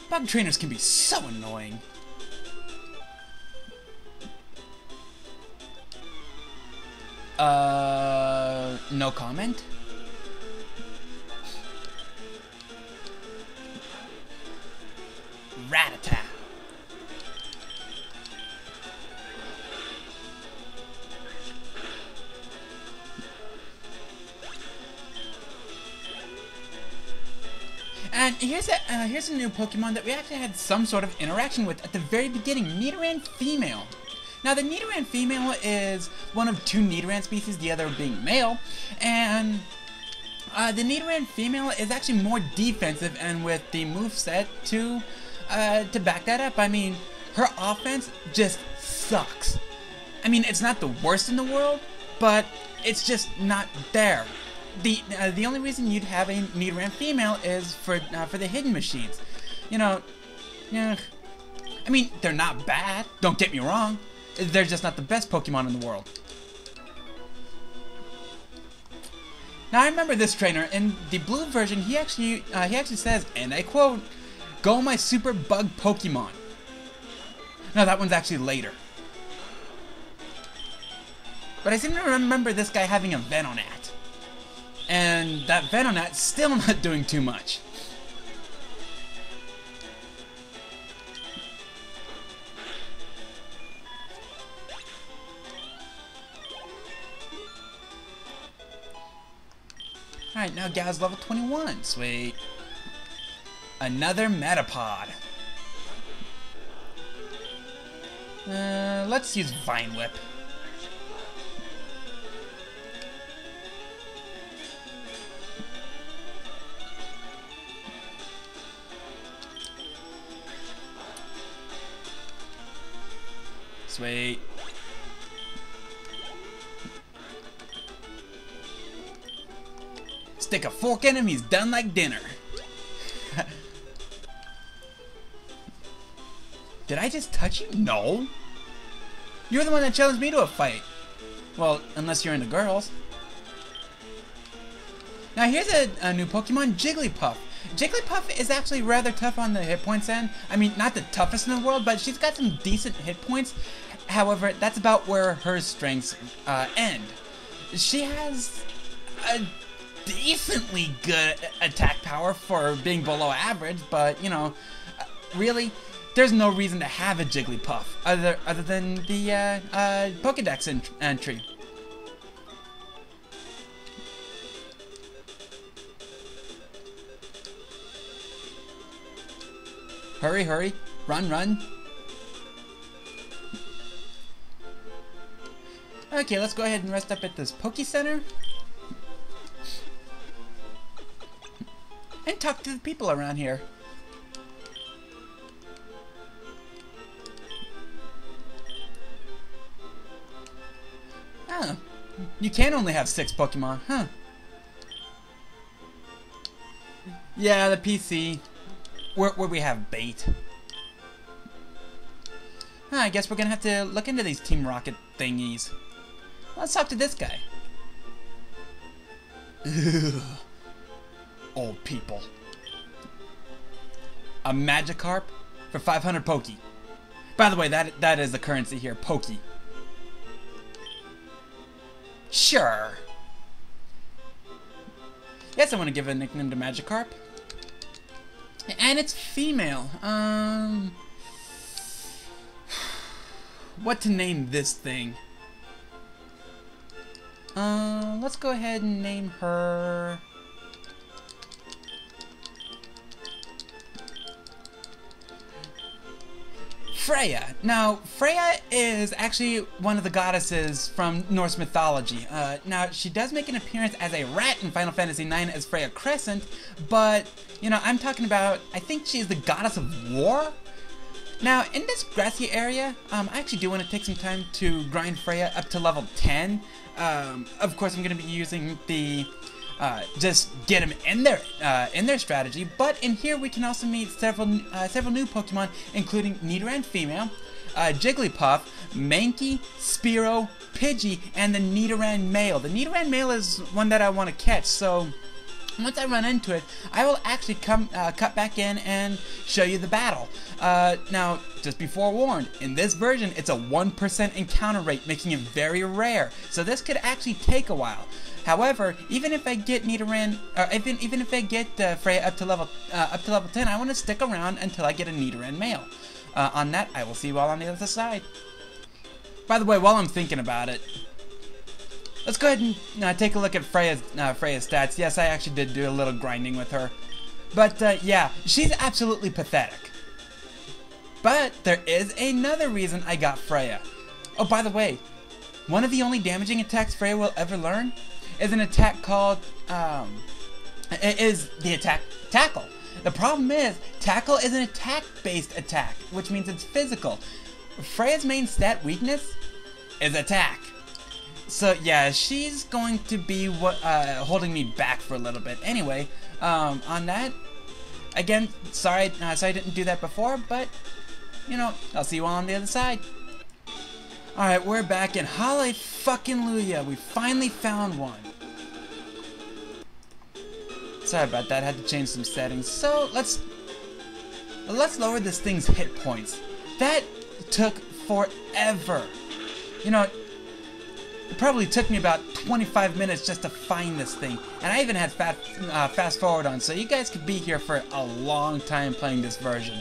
Bug trainers can be so annoying. No comment? Rat-a-tat. And here's a new Pokemon that we actually had some sort of interaction with at the very beginning, Nidoran Female. Now the Nidoran Female is one of two Nidoran species, the other being male, and the Nidoran Female is actually more defensive, and with the moveset to back that up, I mean, her offense just sucks. I mean, it's not the worst in the world, but it's just not there. The only reason you'd have a Nidoran Female is for the hidden machines. You know, yeah. I mean, they're not bad. Don't get me wrong. They're just not the best Pokemon in the world. Now I remember this trainer in the blue version. He actually says, and I quote, "Go my super bug Pokemon." Now that one's actually later. But I seem to remember this guy having a Venonat. And that Venonat's still not doing too much. Alright, now Gal's level 21. Sweet. Another Metapod. Let's use Vine Whip. Sweet. Stick a fork in him, he's done like dinner. Did I just touch you? No. You're the one that challenged me to a fight. Well, unless you're into girls. Now here's a new Pokemon, Jigglypuff. Jigglypuff is actually rather tough on the hit points end. I mean, not the toughest in the world, but she's got some decent hit points. However, that's about where her strengths end. She has a decently good attack power for being below average, but, you know, really, there's no reason to have a Jigglypuff other than the Pokedex entry. Hurry, hurry. Run, run. Okay, let's go ahead and rest up at this Poke Center. And talk to the people around here. Oh, you can only have 6 Pokemon, huh? Yeah, the PC. Where we have bait. I guess we're gonna have to look into these Team Rocket thingies. Let's talk to this guy. Ugh. Old people. A Magikarp for 500 Poke. By the way, that is the currency here, Poke. Sure. Yes, I want to give a nickname to Magikarp. And it's female. What to name this thing? Let's go ahead and name her... Freya. Now, Freya is actually one of the goddesses from Norse mythology. Now, she does make an appearance as a rat in Final Fantasy IX as Freya Crescent, but, you know, I'm talking about, I think she's the goddess of war? Now, in this grassy area, I actually do want to take some time to grind Freya up to level 10. Of course, I'm going to be using the just get them in their strategy. But in here, we can also meet several new Pokemon, including Nidoran Female, Jigglypuff, Mankey, Spearow, Pidgey, and the Nidoran Male. The Nidoran Male is one that I want to catch, so Once I run into it, I will actually cut back in and show you the battle. Now, just be forewarned, in this version, it's a 1% encounter rate, making it very rare. So this could actually take a while. However, even if I get Nidoran, or even if I get Freya up to level 10, I want to stick around until I get a Nidoran male. On that, I will see you all on the other side. By the way, while I'm thinking about it, let's go ahead and take a look at Freya's stats. Yes, I actually did do a little grinding with her. But yeah, she's absolutely pathetic. But there is another reason I got Freya. Oh, by the way, one of the only damaging attacks Freya will ever learn is an attack called, is the attack Tackle. The problem is, Tackle is an attack-based attack, which means it's physical. Freya's main stat weakness is attack. So yeah, she's going to be holding me back for a little bit. Anyway, on that, again, sorry I didn't do that before, but you know, I'll see you all on the other side. Alright, we're back in Hallelujah. We finally found one. Sorry about that, I had to change some settings. So let's lower this thing's hit points. That took forever. You know, it probably took me about 25 minutes just to find this thing. And I even had fast forward on, so you guys could be here for a long time playing this version.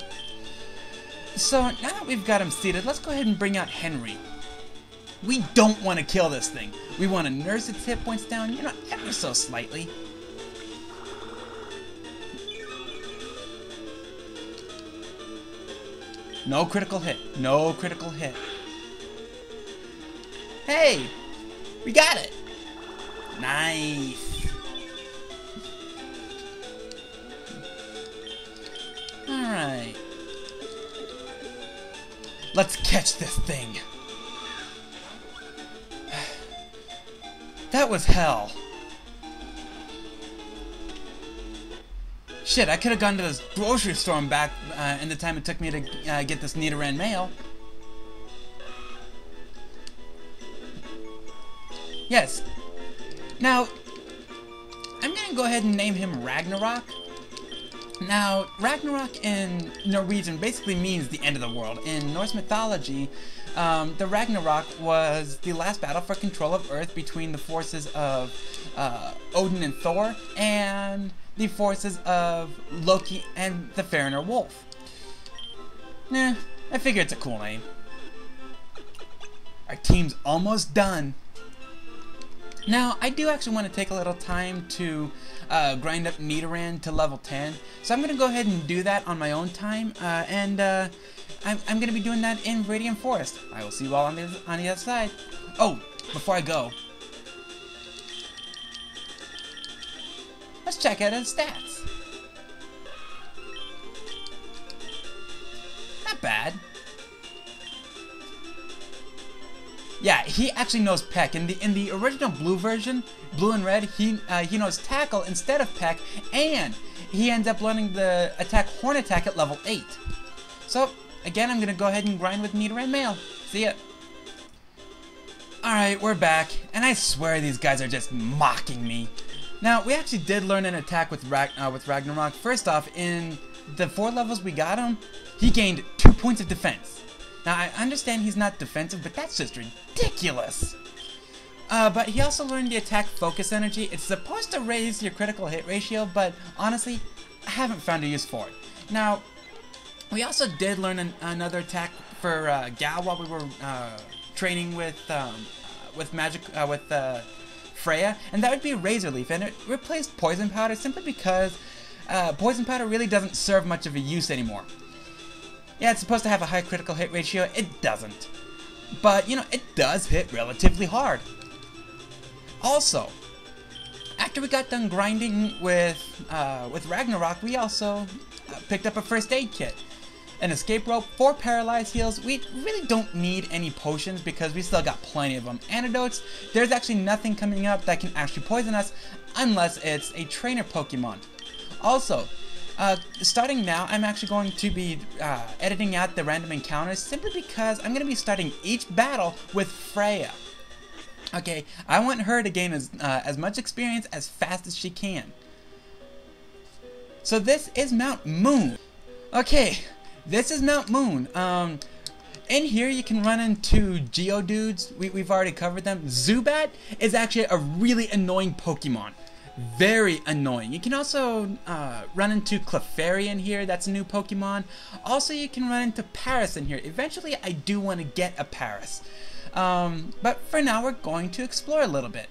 So now that we've got him seated, let's go ahead and bring out Henri. We don't want to kill this thing. We want to nurse its hit points down, you know, ever so slightly. No critical hit. No critical hit. Hey! We got it! Nice! Alright. Let's catch this thing. That was hell. Shit, I could have gone to this grocery store and back in the time it took me to get this Nidoran male. Yes. Now, I'm going to go ahead and name him Ragnarok. Now, Ragnarok in Norwegian basically means the end of the world. In Norse mythology, the Ragnarok was the last battle for control of Earth between the forces of Odin and Thor and the forces of Loki and the Fenrir wolf. Nah, I figure it's a cool name. Our team's almost done. Now, I do actually want to take a little time to grind up Nidoran to level 10. So I'm going to go ahead and do that on my own time. I'm going to be doing that in Radiant Forest. I will see you all on the other side. Oh, before I go, let's check out his stats. Not bad. Yeah, he actually knows Peck. In the original blue version, blue and red, he knows Tackle instead of Peck, and he ends up learning the attack Horn Attack at level 8. So again, I'm gonna go ahead and grind with Nidoran male. See ya. Alright, we're back, and I swear these guys are just mocking me. Now, we actually did learn an attack with Ragnarok. First off, in the 4 levels we got him, he gained 2 points of defense. Now, I understand he's not defensive, but that's just ridiculous. But he also learned the attack Focus Energy. It's supposed to raise your critical hit ratio, but honestly, I haven't found a use for it. Now, we also did learn another attack for Gal while we were training with Freya, and that would be Razor Leaf, and it replaced Poison Powder simply because Poison Powder really doesn't serve much of a use anymore. Yeah, it's supposed to have a high critical hit ratio. It doesn't. But, you know, it does hit relatively hard. Also, after we got done grinding with Ragnarok, we also picked up a first aid kit. An escape rope, 4 paralyzed heals. We really don't need any potions because we still got plenty of them. Antidotes, there's actually nothing coming up that can actually poison us unless it's a trainer Pokemon. Also, starting now, I'm actually going to be editing out the random encounters simply because I'm going to be starting each battle with Freya. Okay, I want her to gain as much experience as fast as she can. So this is Mount Moon. Okay, this is Mount Moon. In here you can run into Geodudes. We've already covered them. Zubat is actually a really annoying Pokemon. Very annoying. You can also run into Clefairy in here. That's a new Pokemon. Also, you can run into Paris in here. Eventually, I do want to get a Paris. But for now, we're going to explore a little bit.